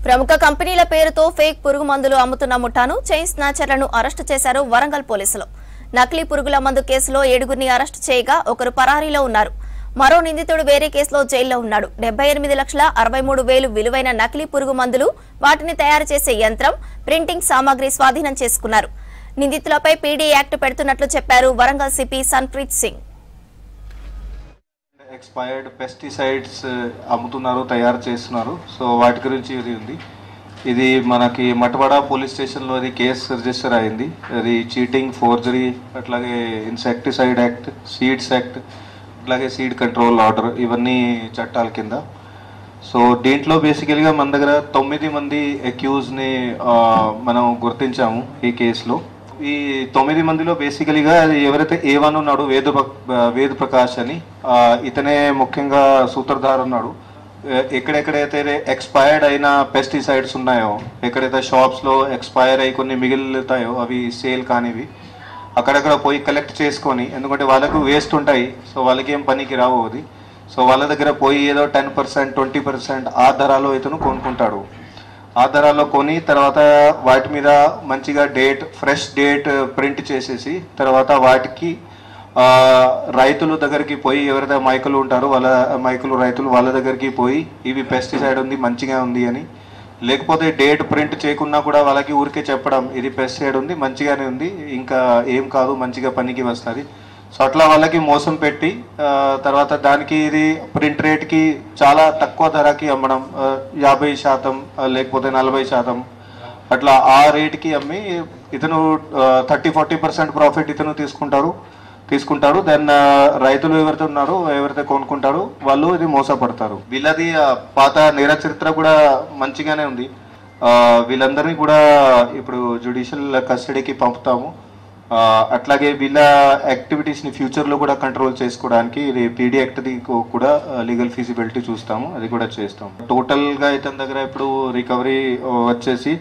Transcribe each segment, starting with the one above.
ప్రముఖ కంపెనీల పేరుతో ఫేక్ పురుగు మందులు అమ్ముతున్న ముఠాను చైన్ స్నాచర్లను అరెస్టు చేశారు వరంగల్ పోలీసులు. నకిలీ పురుగుల మందు కేసులో 7గురిని అరెస్టు చేయగా ఒకరు పరారీలో ఉన్నారు. మరో నిందితుడు వేరే కేసులో జైల్లో ఉన్నాడు. 78,63,000 విలువైన నకిలీ పురుగు మందులు, వాటిని తయారు చేసే యంత్రం, ప్రింటింగ్ సామాగ్రి స్వాధీనం చేసుకున్నారు. నిందితులపై పీడీ యాక్ట్ పెడుతున్నట్లు చెప్పారు Warangal CP Sanpreet Singh. Expired pesticides అమ్ముతున్నారు, తయారు చేస్తున్నారు. సో వాటి గురించి ఇది ఉంది. ఇది మనకి మటవాడ పోలీస్ స్టేషన్లో అది కేసు రిజిస్టర్ అయింది. అది చీటింగ్, ఫోర్జరీ, అట్లాగే ఇన్సెక్టిసైడ్ యాక్ట్, సీడ్స్ యాక్ట్, అట్లాగే సీడ్ కంట్రోల్ ఆర్డర్, ఇవన్నీ చట్టాల కింద. సో దీంట్లో బేసికల్గా మన దగ్గర 9 మంది అక్యూజ్ని మనం గుర్తించాము ఈ కేసులో. ఈ 9 మందిలో బేసికలీగా ఎవరైతే A1 ఉన్నాడు, వేద ప్రకాష్ అని, ఇతనే ముఖ్యంగా సూత్రధారు ఉన్నాడు. ఎక్కడెక్కడైతే ఎక్స్పైర్డ్ అయిన పెస్టిసైడ్స్ ఉన్నాయో, ఎక్కడైతే షాప్స్లో ఎక్స్పైర్ అయి కొన్ని మిగులుతాయో అవి సేల్ కానివి, అక్కడక్కడ పోయి కలెక్ట్ చేసుకొని, ఎందుకంటే వాళ్ళకు వేస్ట్ ఉంటాయి, సో వాళ్ళకి ఏం పనికి రావు అది. సో వాళ్ళ దగ్గర పోయి ఏదో 10%, 20% ఆ ధరలో ఇతను కొనుక్కుంటాడు. ఆ ధరలో కొని తర్వాత వాటి మీద మంచిగా ఫ్రెష్ డేట్ ప్రింట్ చేసేసి తర్వాత వాటికి రైతుల దగ్గరికి పోయి, ఎవరైతే మైకులు ఉంటారో రైతులు వాళ్ళ దగ్గరికి పోయి ఇవి పెస్టిసైడ్ ఉంది, మంచిగా ఉంది అని, లేకపోతే డేట్ ప్రింట్ చేయకున్నా కూడా వాళ్ళకి ఊరికే చెప్పడం ఇది పెస్టిసైడ్ ఉంది, మంచిగానే ఉంది, ఇంకా ఏం కాదు, మంచిగా పనికి వస్తుంది. సో అట్లా వాళ్ళకి మోసం పెట్టి తర్వాత దానికి ఇది ప్రింట్ రేట్కి చాలా తక్కువ ధరకి అమ్మడం, 50% లేకపోతే 40% అట్లా ఆ రేట్కి అమ్మి ఇతను 30-40% ప్రాఫిట్ ఇతను తీసుకుంటాడు. దెన్ రైతులు ఎవరైతే కొనుక్కుంటారో వాళ్ళు ఇది మోసపడతారు. వీళ్ళది పాత నేర చరిత్ర కూడా మంచిగానే ఉంది. వీళ్ళందరినీ కూడా ఇప్పుడు జ్యుడిషియల్ కస్టడీకి పంపుతాము. అట్లాగే వీళ్ళ యాక్టివిటీస్ని ఫ్యూచర్లో కూడా కంట్రోల్ చేసుకోవడానికి ఇది పీడీ యాక్ట్ది కూడా లీగల్ ఫీజిబిలిటీ చూస్తాము, అది కూడా చేస్తాము. టోటల్గా ఇతని దగ్గర ఇప్పుడు రికవరీ వచ్చేసి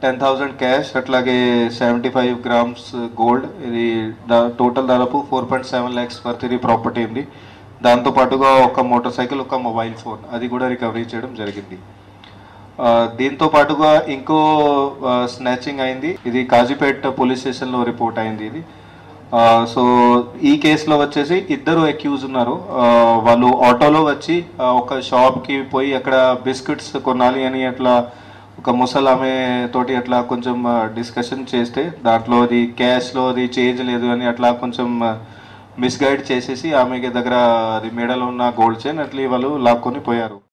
10,000 క్యాష్, అట్లాగే 75 grams గోల్డ్, ఇది టోటల్ దాదాపు 4.7 lakhs వర్త్ ఇది ప్రాపర్టీ ఉంది. దాంతోపాటుగా ఒక మోటార్ సైకిల్, ఒక మొబైల్ ఫోన్, అది కూడా రికవరీ చేయడం జరిగింది. దీంతో పాటుగా ఇంకో స్నాచింగ్ అయింది. ఇది కాజీపేట్ పోలీస్ స్టేషన్లో రిపోర్ట్ అయింది ఇది. సో ఈ కేసులో వచ్చేసి 2 అక్యూజ్ ఉన్నారు. వాళ్ళు ఆటోలో వచ్చి ఒక షాప్కి పోయి అక్కడ బిస్కెట్స్ కొనాలి అని అట్లా ఒక ముసలామె తోటి అట్లా కొంచెం డిస్కషన్ చేస్తే దాంట్లో అది క్యాష్లో అది చేంజ్ లేదు అని అట్లా కొంచెం మిస్గైడ్ చేసేసి ఆమెకి దగ్గర అది మేడలో ఉన్న గోల్డ్ చైన్ అట్లా వాళ్ళు లాక్కొని పోయారు.